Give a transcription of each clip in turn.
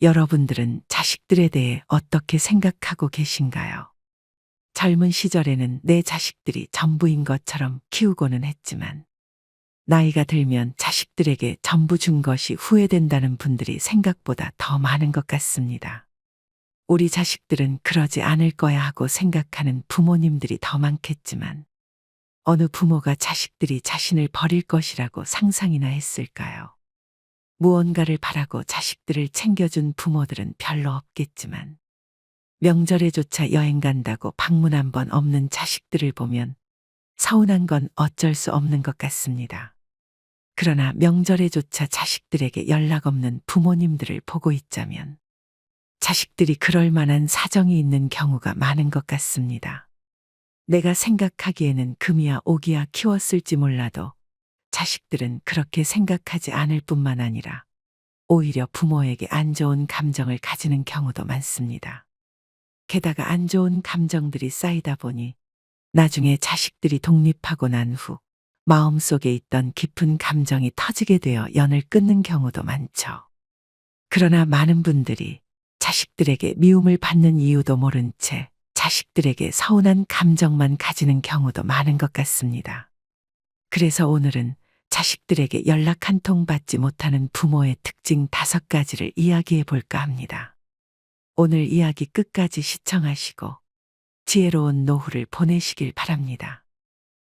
여러분들은 자식들에 대해 어떻게 생각하고 계신가요? 젊은 시절에는 내 자식들이 전부인 것처럼 키우고는 했지만, 나이가 들면 자식들에게 전부 준 것이 후회된다는 분들이 생각보다 더 많은 것 같습니다. 우리 자식들은 그러지 않을 거야 하고 생각하는 부모님들이 더 많겠지만, 어느 부모가 자식들이 자신을 버릴 것이라고 상상이나 했을까요? 무언가를 바라고 자식들을 챙겨준 부모들은 별로 없겠지만, 명절에조차 여행 간다고 방문 한 번 없는 자식들을 보면 서운한 건 어쩔 수 없는 것 같습니다. 그러나 명절에조차 자식들에게 연락 없는 부모님들을 보고 있자면 자식들이 그럴 만한 사정이 있는 경우가 많은 것 같습니다. 내가 생각하기에는 금이야 오기야 키웠을지 몰라도 자식들은 그렇게 생각하지 않을 뿐만 아니라 오히려 부모에게 안 좋은 감정을 가지는 경우도 많습니다. 게다가 안 좋은 감정들이 쌓이다 보니 나중에 자식들이 독립하고 난 후 마음속에 있던 깊은 감정이 터지게 되어 연을 끊는 경우도 많죠. 그러나 많은 분들이 자식들에게 미움을 받는 이유도 모른 채 자식들에게 서운한 감정만 가지는 경우도 많은 것 같습니다. 그래서 오늘은 자식들에게 연락 한 통 받지 못하는 부모의 특징 5가지를 이야기해 볼까 합니다. 오늘 이야기 끝까지 시청하시고 지혜로운 노후를 보내시길 바랍니다.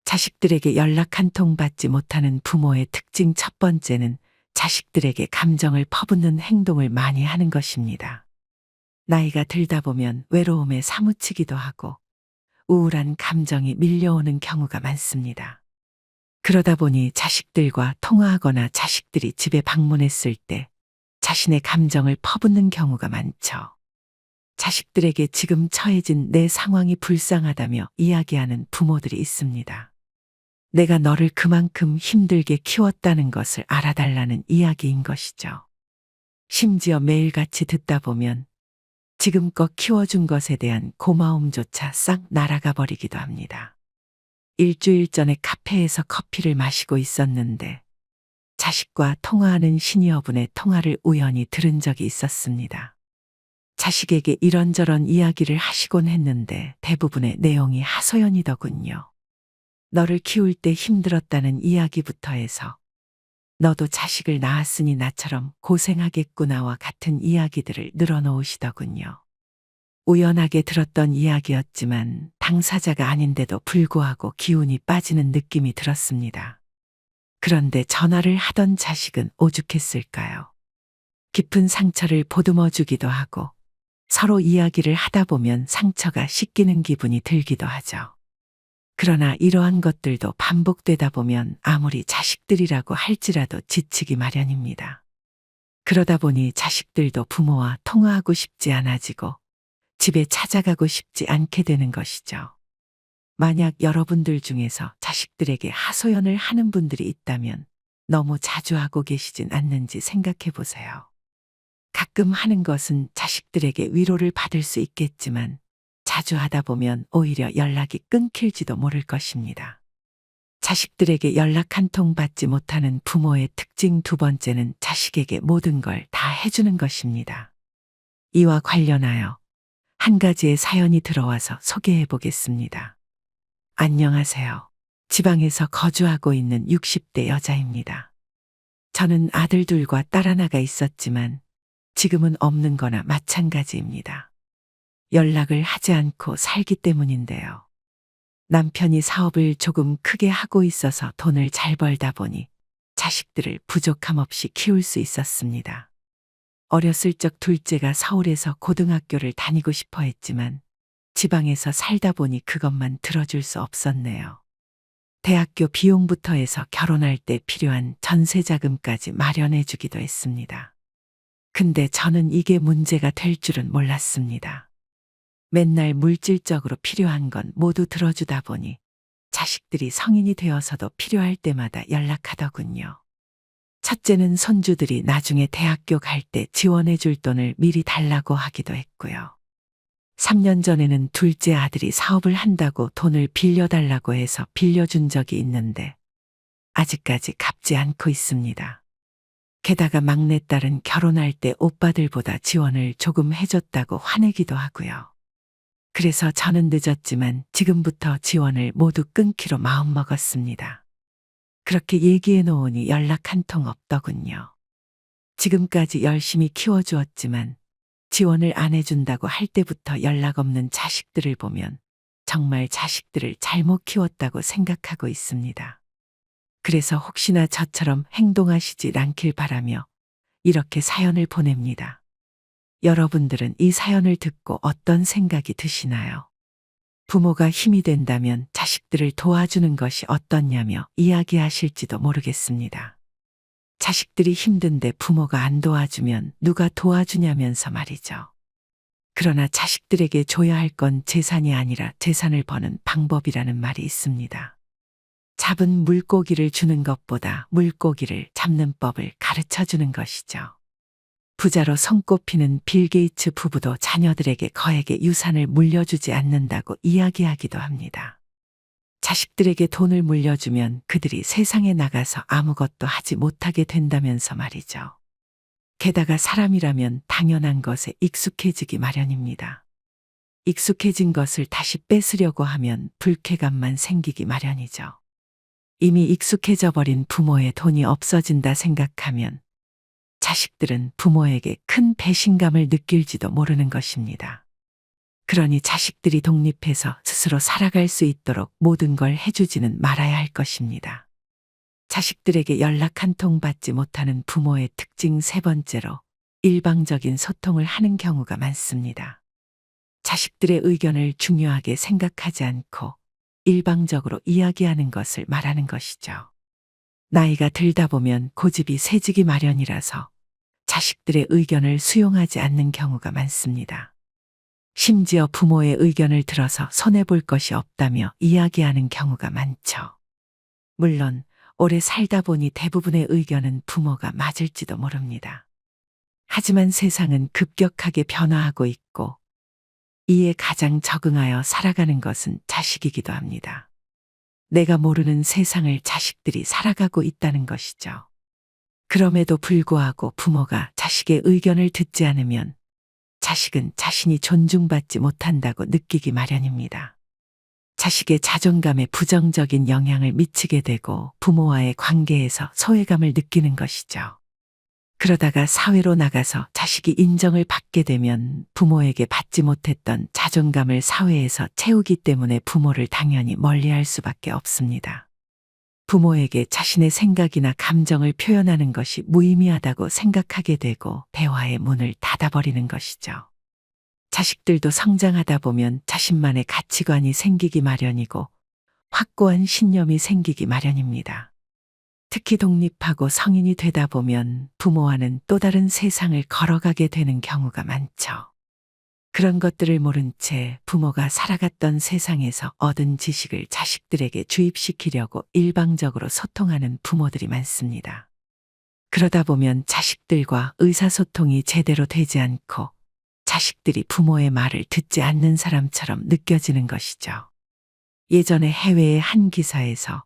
자식들에게 연락 한 통 받지 못하는 부모의 특징 첫 번째는 자식들에게 감정을 퍼붓는 행동을 많이 하는 것입니다. 나이가 들다 보면 외로움에 사무치기도 하고 우울한 감정이 밀려오는 경우가 많습니다. 그러다 보니 자식들과 통화하거나 자식들이 집에 방문했을 때 자신의 감정을 퍼붓는 경우가 많죠. 자식들에게 지금 처해진 내 상황이 불쌍하다며 이야기하는 부모들이 있습니다. 내가 너를 그만큼 힘들게 키웠다는 것을 알아달라는 이야기인 것이죠. 심지어 매일같이 듣다 보면 지금껏 키워준 것에 대한 고마움조차 싹 날아가 버리기도 합니다. 일주일 전에 카페에서 커피를 마시고 있었는데 자식과 통화하는 시니어분의 통화를 우연히 들은 적이 있었습니다. 자식에게 이런저런 이야기를 하시곤 했는데 대부분의 내용이 하소연이더군요. 너를 키울 때 힘들었다는 이야기부터 해서 너도 자식을 낳았으니 나처럼 고생하겠구나와 같은 이야기들을 늘어놓으시더군요. 우연하게 들었던 이야기였지만 당사자가 아닌데도 불구하고 기운이 빠지는 느낌이 들었습니다. 그런데 전화를 하던 자식은 오죽했을까요? 깊은 상처를 보듬어 주기도 하고 서로 이야기를 하다 보면 상처가 씻기는 기분이 들기도 하죠. 그러나 이러한 것들도 반복되다 보면 아무리 자식들이라고 할지라도 지치기 마련입니다. 그러다 보니 자식들도 부모와 통화하고 싶지 않아지고 집에 찾아가고 싶지 않게 되는 것이죠. 만약 여러분들 중에서 자식들에게 하소연을 하는 분들이 있다면 너무 자주 하고 계시진 않는지 생각해 보세요. 가끔 하는 것은 자식들에게 위로를 받을 수 있겠지만 자주 하다 보면 오히려 연락이 끊길지도 모를 것입니다. 자식들에게 연락 한 통 받지 못하는 부모의 특징 2번째는 자식에게 모든 걸 다 해주는 것입니다. 이와 관련하여 한 가지의 사연이 들어와서 소개해 보겠습니다. 안녕하세요. 지방에서 거주하고 있는 60대 여자입니다. 저는 아들 둘과 딸 하나가 있었지만 지금은 없는 거나 마찬가지입니다. 연락을 하지 않고 살기 때문인데요. 남편이 사업을 조금 크게 하고 있어서 돈을 잘 벌다 보니 자식들을 부족함 없이 키울 수 있었습니다. 어렸을 적 둘째가 서울에서 고등학교를 다니고 싶어 했지만 지방에서 살다 보니 그것만 들어줄 수 없었네요. 대학교 비용부터 해서 결혼할 때 필요한 전세 자금까지 마련해 주기도 했습니다. 근데 저는 이게 문제가 될 줄은 몰랐습니다. 맨날 물질적으로 필요한 건 모두 들어주다 보니 자식들이 성인이 되어서도 필요할 때마다 연락하더군요. 첫째는 손주들이 나중에 대학교 갈 때 지원해 줄 돈을 미리 달라고 하기도 했고요. 3년 전에는 둘째 아들이 사업을 한다고 돈을 빌려달라고 해서 빌려준 적이 있는데 아직까지 갚지 않고 있습니다. 게다가 막내딸은 결혼할 때 오빠들보다 지원을 조금 해줬다고 화내기도 하고요. 그래서 저는 늦었지만 지금부터 지원을 모두 끊기로 마음먹었습니다. 그렇게 얘기해 놓으니 연락 한 통 없더군요. 지금까지 열심히 키워주었지만 지원을 안 해준다고 할 때부터 연락 없는 자식들을 보면 정말 자식들을 잘못 키웠다고 생각하고 있습니다. 그래서 혹시나 저처럼 행동하시지 않길 바라며 이렇게 사연을 보냅니다. 여러분들은 이 사연을 듣고 어떤 생각이 드시나요? 부모가 힘이 된다면 자식들을 도와주는 것이 어떻냐며 이야기하실지도 모르겠습니다. 자식들이 힘든데 부모가 안 도와주면 누가 도와주냐면서 말이죠. 그러나 자식들에게 줘야 할 건 재산이 아니라 재산을 버는 방법이라는 말이 있습니다. 잡은 물고기를 주는 것보다 물고기를 잡는 법을 가르쳐 주는 것이죠. 부자로 손꼽히는 빌 게이츠 부부도 자녀들에게 거액의 유산을 물려주지 않는다고 이야기하기도 합니다. 자식들에게 돈을 물려주면 그들이 세상에 나가서 아무것도 하지 못하게 된다면서 말이죠. 게다가 사람이라면 당연한 것에 익숙해지기 마련입니다. 익숙해진 것을 다시 뺏으려고 하면 불쾌감만 생기기 마련이죠. 이미 익숙해져 버린 부모의 돈이 없어진다 생각하면 자식들은 부모에게 큰 배신감을 느낄지도 모르는 것입니다. 그러니 자식들이 독립해서 스스로 살아갈 수 있도록 모든 걸 해주지는 말아야 할 것입니다. 자식들에게 연락 한 통 받지 못하는 부모의 특징 세 번째로 일방적인 소통을 하는 경우가 많습니다. 자식들의 의견을 중요하게 생각하지 않고 일방적으로 이야기하는 것을 말하는 것이죠. 나이가 들다 보면 고집이 세지기 마련이라서 자식들의 의견을 수용하지 않는 경우가 많습니다. 심지어 부모의 의견을 들어서 손해볼 것이 없다며 이야기하는 경우가 많죠. 물론 오래 살다 보니 대부분의 의견은 부모가 맞을지도 모릅니다. 하지만 세상은 급격하게 변화하고 있고 이에 가장 적응하여 살아가는 것은 자식이기도 합니다. 내가 모르는 세상을 자식들이 살아가고 있다는 것이죠. 그럼에도 불구하고 부모가 자식의 의견을 듣지 않으면 자식은 자신이 존중받지 못한다고 느끼기 마련입니다. 자식의 자존감에 부정적인 영향을 미치게 되고 부모와의 관계에서 소외감을 느끼는 것이죠. 그러다가 사회로 나가서 자식이 인정을 받게 되면 부모에게 받지 못했던 자존감을 사회에서 채우기 때문에 부모를 당연히 멀리할 수밖에 없습니다. 부모에게 자신의 생각이나 감정을 표현하는 것이 무의미하다고 생각하게 되고 대화의 문을 닫아버리는 것이죠. 자식들도 성장하다 보면 자신만의 가치관이 생기기 마련이고 확고한 신념이 생기기 마련입니다. 특히 독립하고 성인이 되다 보면 부모와는 또 다른 세상을 걸어가게 되는 경우가 많죠. 그런 것들을 모른 채 부모가 살아갔던 세상에서 얻은 지식을 자식들에게 주입시키려고 일방적으로 소통하는 부모들이 많습니다. 그러다 보면 자식들과 의사소통이 제대로 되지 않고 자식들이 부모의 말을 듣지 않는 사람처럼 느껴지는 것이죠. 예전에 해외의 한 기사에서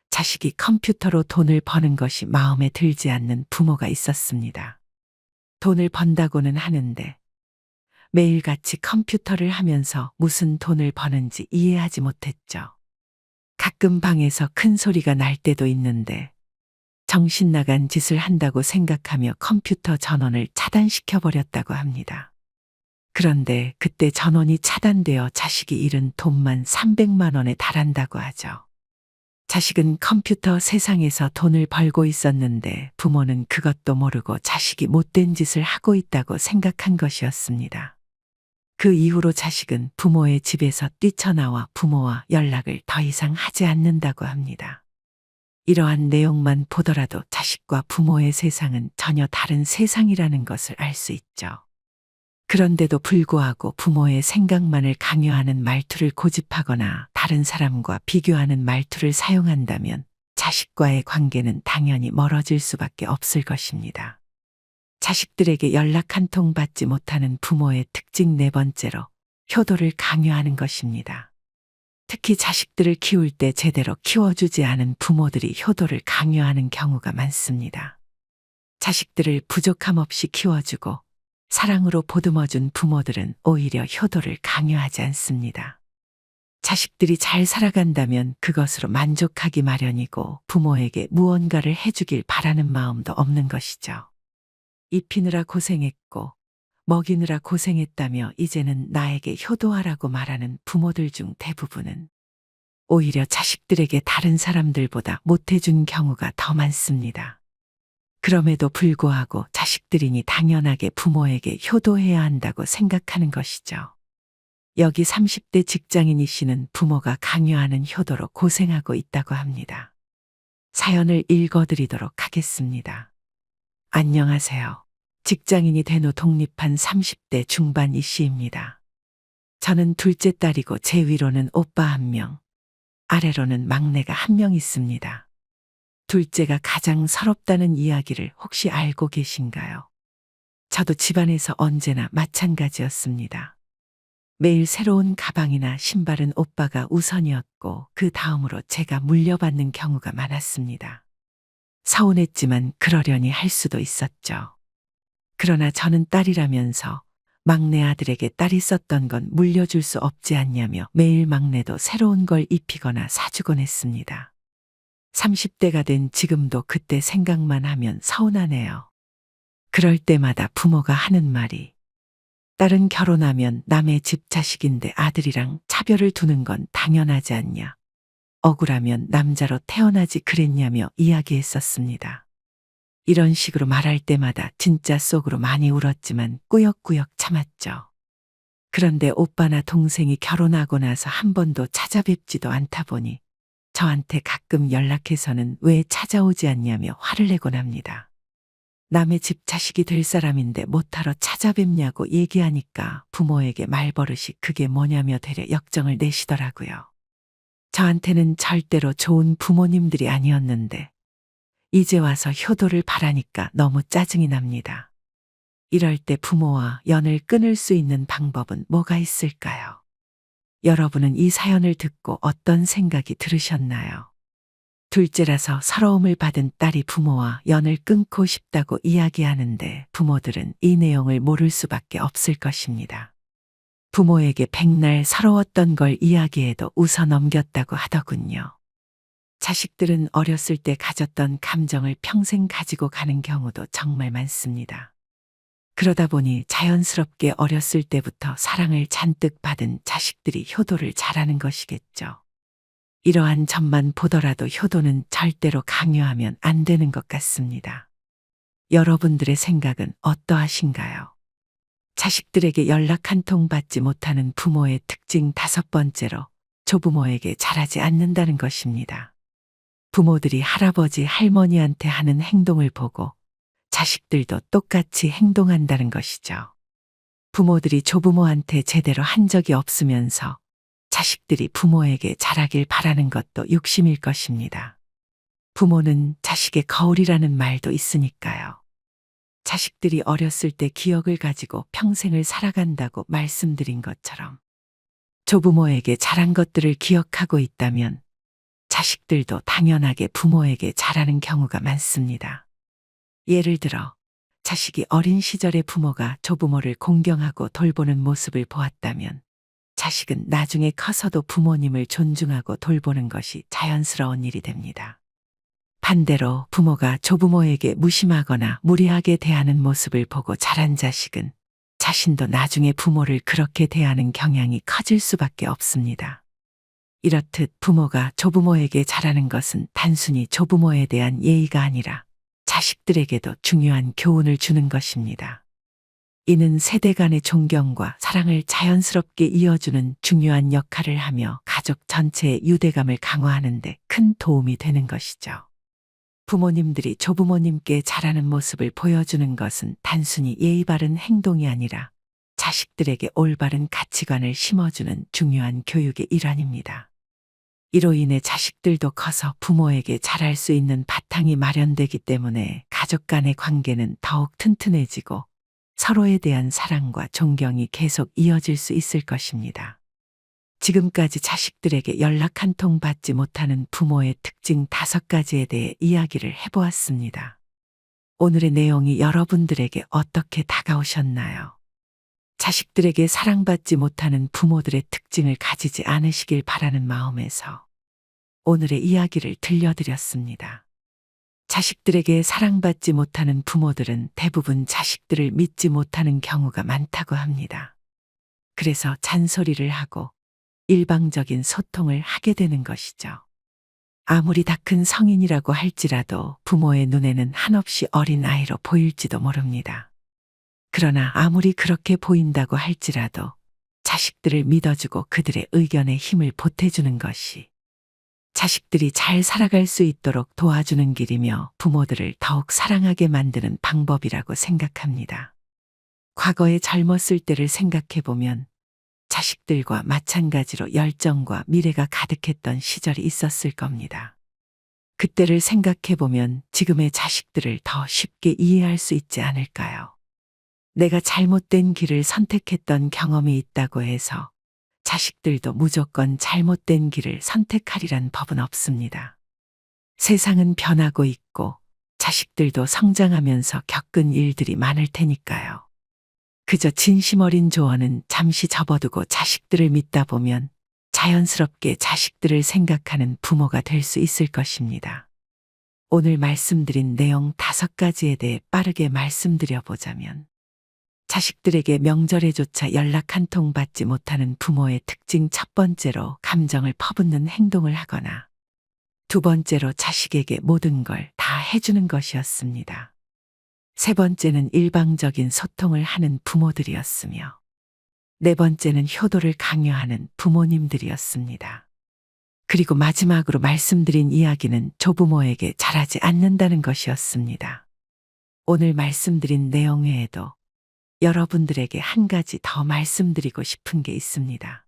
자식이 컴퓨터로 돈을 버는 것이 마음에 들지 않는 부모가 있었습니다. 돈을 번다고는 하는데 매일같이 컴퓨터를 하면서 무슨 돈을 버는지 이해하지 못했죠. 가끔 방에서 큰 소리가 날 때도 있는데 정신 나간 짓을 한다고 생각하며 컴퓨터 전원을 차단시켜버렸다고 합니다. 그런데 그때 전원이 차단되어 자식이 잃은 돈만 300만 원에 달한다고 하죠. 자식은 컴퓨터 세상에서 돈을 벌고 있었는데 부모는 그것도 모르고 자식이 못된 짓을 하고 있다고 생각한 것이었습니다. 그 이후로 자식은 부모의 집에서 뛰쳐나와 부모와 연락을 더 이상 하지 않는다고 합니다. 이러한 내용만 보더라도 자식과 부모의 세상은 전혀 다른 세상이라는 것을 알 수 있죠. 그런데도 불구하고 부모의 생각만을 강요하는 말투를 고집하거나 다른 사람과 비교하는 말투를 사용한다면 자식과의 관계는 당연히 멀어질 수밖에 없을 것입니다. 자식들에게 연락 한 통 받지 못하는 부모의 특징 네 번째로 효도를 강요하는 것입니다. 특히 자식들을 키울 때 제대로 키워주지 않은 부모들이 효도를 강요하는 경우가 많습니다. 자식들을 부족함 없이 키워주고 사랑으로 보듬어준 부모들은 오히려 효도를 강요하지 않습니다. 자식들이 잘 살아간다면 그것으로 만족하기 마련이고 부모에게 무언가를 해주길 바라는 마음도 없는 것이죠. 입히느라 고생했고 먹이느라 고생했다며 이제는 나에게 효도하라고 말하는 부모들 중 대부분은 오히려 자식들에게 다른 사람들보다 못해준 경우가 더 많습니다. 그럼에도 불구하고 자식들이니 당연하게 부모에게 효도해야 한다고 생각하는 것이죠. 여기 30대 직장인이 씨는 부모가 강요하는 효도로 고생하고 있다고 합니다. 사연을 읽어드리도록 하겠습니다. 안녕하세요. 직장인이 된 후 독립한 30대 중반 이 씨입니다. 저는 둘째 딸이고 제 위로는 오빠 1명, 아래로는 막내가 1명 있습니다. 둘째가 가장 서럽다는 이야기를 혹시 알고 계신가요? 저도 집안에서 언제나 마찬가지였습니다. 매일 새로운 가방이나 신발은 오빠가 우선이었고 그 다음으로 제가 물려받는 경우가 많았습니다. 서운했지만 그러려니 할 수도 있었죠. 그러나 저는 딸이라면서 막내 아들에게 딸이 썼던 건 물려줄 수 없지 않냐며 매일 막내도 새로운 걸 입히거나 사주곤 했습니다. 30대가 된 지금도 그때 생각만 하면 서운하네요. 그럴 때마다 부모가 하는 말이 딸은 결혼하면 남의 집 자식인데 아들이랑 차별을 두는 건 당연하지 않냐. 억울하면 남자로 태어나지 그랬냐며 이야기했었습니다. 이런 식으로 말할 때마다 진짜 속으로 많이 울었지만 꾸역꾸역 참았죠. 그런데 오빠나 동생이 결혼하고 나서 한 번도 찾아뵙지도 않다 보니 저한테 가끔 연락해서는 왜 찾아오지 않냐며 화를 내곤 합니다. 남의 집 자식이 될 사람인데 못하러 찾아뵙냐고 얘기하니까 부모에게 말버릇이 그게 뭐냐며 되려 역정을 내시더라고요. 저한테는 절대로 좋은 부모님들이 아니었는데 이제 와서 효도를 바라니까 너무 짜증이 납니다. 이럴 때 부모와 연을 끊을 수 있는 방법은 뭐가 있을까요? 여러분은 이 사연을 듣고 어떤 생각이 들으셨나요? 둘째라서 서러움을 받은 딸이 부모와 연을 끊고 싶다고 이야기하는데 부모들은 이 내용을 모를 수밖에 없을 것입니다. 부모에게 백날 서러웠던 걸 이야기해도 웃어 넘겼다고 하더군요. 자식들은 어렸을 때 가졌던 감정을 평생 가지고 가는 경우도 정말 많습니다. 그러다 보니 자연스럽게 어렸을 때부터 사랑을 잔뜩 받은 자식들이 효도를 잘하는 것이겠죠. 이러한 점만 보더라도 효도는 절대로 강요하면 안 되는 것 같습니다. 여러분들의 생각은 어떠하신가요? 자식들에게 연락 한 통 받지 못하는 부모의 특징 5번째로 조부모에게 잘하지 않는다는 것입니다. 부모들이 할아버지, 할머니한테 하는 행동을 보고 자식들도 똑같이 행동한다는 것이죠. 부모들이 조부모한테 제대로 한 적이 없으면서 자식들이 부모에게 잘하길 바라는 것도 욕심일 것입니다. 부모는 자식의 거울이라는 말도 있으니까요. 자식들이 어렸을 때 기억을 가지고 평생을 살아간다고 말씀드린 것처럼 조부모에게 잘한 것들을 기억하고 있다면 자식들도 당연하게 부모에게 잘하는 경우가 많습니다. 예를 들어 자식이 어린 시절에 부모가 조부모를 공경하고 돌보는 모습을 보았다면 자식은 나중에 커서도 부모님을 존중하고 돌보는 것이 자연스러운 일이 됩니다. 반대로 부모가 조부모에게 무심하거나 무례하게 대하는 모습을 보고 자란 자식은 자신도 나중에 부모를 그렇게 대하는 경향이 커질 수밖에 없습니다. 이렇듯 부모가 조부모에게 잘하는 것은 단순히 조부모에 대한 예의가 아니라 자식들에게도 중요한 교훈을 주는 것입니다. 이는 세대 간의 존경과 사랑을 자연스럽게 이어주는 중요한 역할을 하며 가족 전체의 유대감을 강화하는 데 큰 도움이 되는 것이죠. 부모님들이 조부모님께 잘하는 모습을 보여주는 것은 단순히 예의 바른 행동이 아니라 자식들에게 올바른 가치관을 심어주는 중요한 교육의 일환입니다. 이로 인해 자식들도 커서 부모에게 잘할 수 있는 바탕이 마련되기 때문에 가족 간의 관계는 더욱 튼튼해지고 서로에 대한 사랑과 존경이 계속 이어질 수 있을 것입니다. 지금까지 자식들에게 연락 한 통 받지 못하는 부모의 특징 5가지에 대해 이야기를 해보았습니다. 오늘의 내용이 여러분들에게 어떻게 다가오셨나요? 자식들에게 사랑받지 못하는 부모들의 특징을 가지지 않으시길 바라는 마음에서 오늘의 이야기를 들려드렸습니다. 자식들에게 사랑받지 못하는 부모들은 대부분 자식들을 믿지 못하는 경우가 많다고 합니다. 그래서 잔소리를 하고 일방적인 소통을 하게 되는 것이죠. 아무리 다 큰 성인이라고 할지라도 부모의 눈에는 한없이 어린 아이로 보일지도 모릅니다. 그러나 아무리 그렇게 보인다고 할지라도 자식들을 믿어주고 그들의 의견에 힘을 보태주는 것이 자식들이 잘 살아갈 수 있도록 도와주는 길이며 부모들을 더욱 사랑하게 만드는 방법이라고 생각합니다. 과거의 젊었을 때를 생각해보면 자식들과 마찬가지로 열정과 미래가 가득했던 시절이 있었을 겁니다. 그때를 생각해보면 지금의 자식들을 더 쉽게 이해할 수 있지 않을까요? 내가 잘못된 길을 선택했던 경험이 있다고 해서 자식들도 무조건 잘못된 길을 선택하리란 법은 없습니다. 세상은 변하고 있고 자식들도 성장하면서 겪은 일들이 많을 테니까요. 그저 진심 어린 조언은 잠시 접어두고 자식들을 믿다 보면 자연스럽게 자식들을 생각하는 부모가 될 수 있을 것입니다. 오늘 말씀드린 내용 5가지에 대해 빠르게 말씀드려 보자면, 자식들에게 명절에조차 연락 한 통 받지 못하는 부모의 특징, 첫 번째로 감정을 퍼붓는 행동을 하거나, 두 번째로 자식에게 모든 걸 다 해주는 것이었습니다. 세 번째는 일방적인 소통을 하는 부모들이었으며, 네 번째는 효도를 강요하는 부모님들이었습니다. 그리고 마지막으로 말씀드린 이야기는 조부모에게 잘하지 않는다는 것이었습니다. 오늘 말씀드린 내용 외에도 여러분들에게 한 가지 더 말씀드리고 싶은 게 있습니다.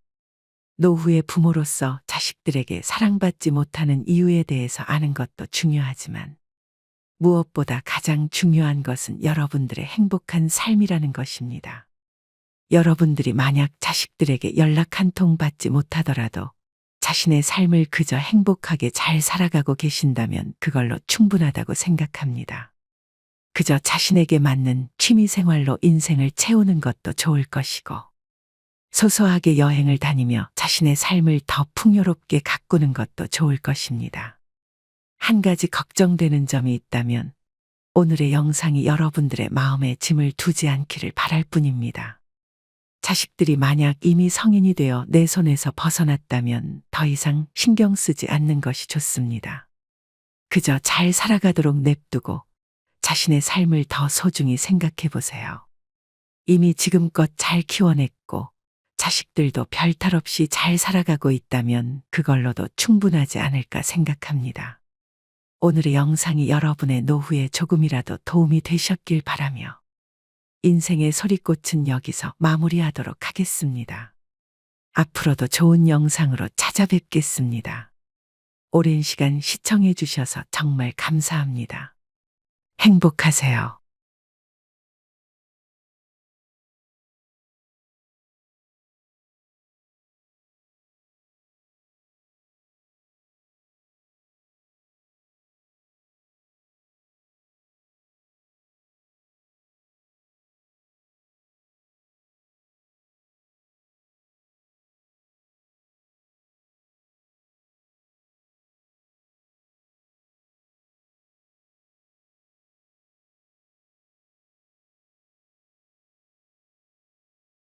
노후의 부모로서 자식들에게 사랑받지 못하는 이유에 대해서 아는 것도 중요하지만 무엇보다 가장 중요한 것은 여러분들의 행복한 삶이라는 것입니다. 여러분들이 만약 자식들에게 연락 한 통 받지 못하더라도 자신의 삶을 그저 행복하게 잘 살아가고 계신다면 그걸로 충분하다고 생각합니다. 그저 자신에게 맞는 취미생활로 인생을 채우는 것도 좋을 것이고, 소소하게 여행을 다니며 자신의 삶을 더 풍요롭게 가꾸는 것도 좋을 것입니다. 한 가지 걱정되는 점이 있다면 오늘의 영상이 여러분들의 마음에 짐을 두지 않기를 바랄 뿐입니다. 자식들이 만약 이미 성인이 되어 내 손에서 벗어났다면 더 이상 신경 쓰지 않는 것이 좋습니다. 그저 잘 살아가도록 냅두고 자신의 삶을 더 소중히 생각해 보세요. 이미 지금껏 잘 키워냈고 자식들도 별탈 없이 잘 살아가고 있다면 그걸로도 충분하지 않을까 생각합니다. 오늘의 영상이 여러분의 노후에 조금이라도 도움이 되셨길 바라며 인생의 소리꽃은 여기서 마무리하도록 하겠습니다. 앞으로도 좋은 영상으로 찾아뵙겠습니다. 오랜 시간 시청해 주셔서 정말 감사합니다. 행복하세요.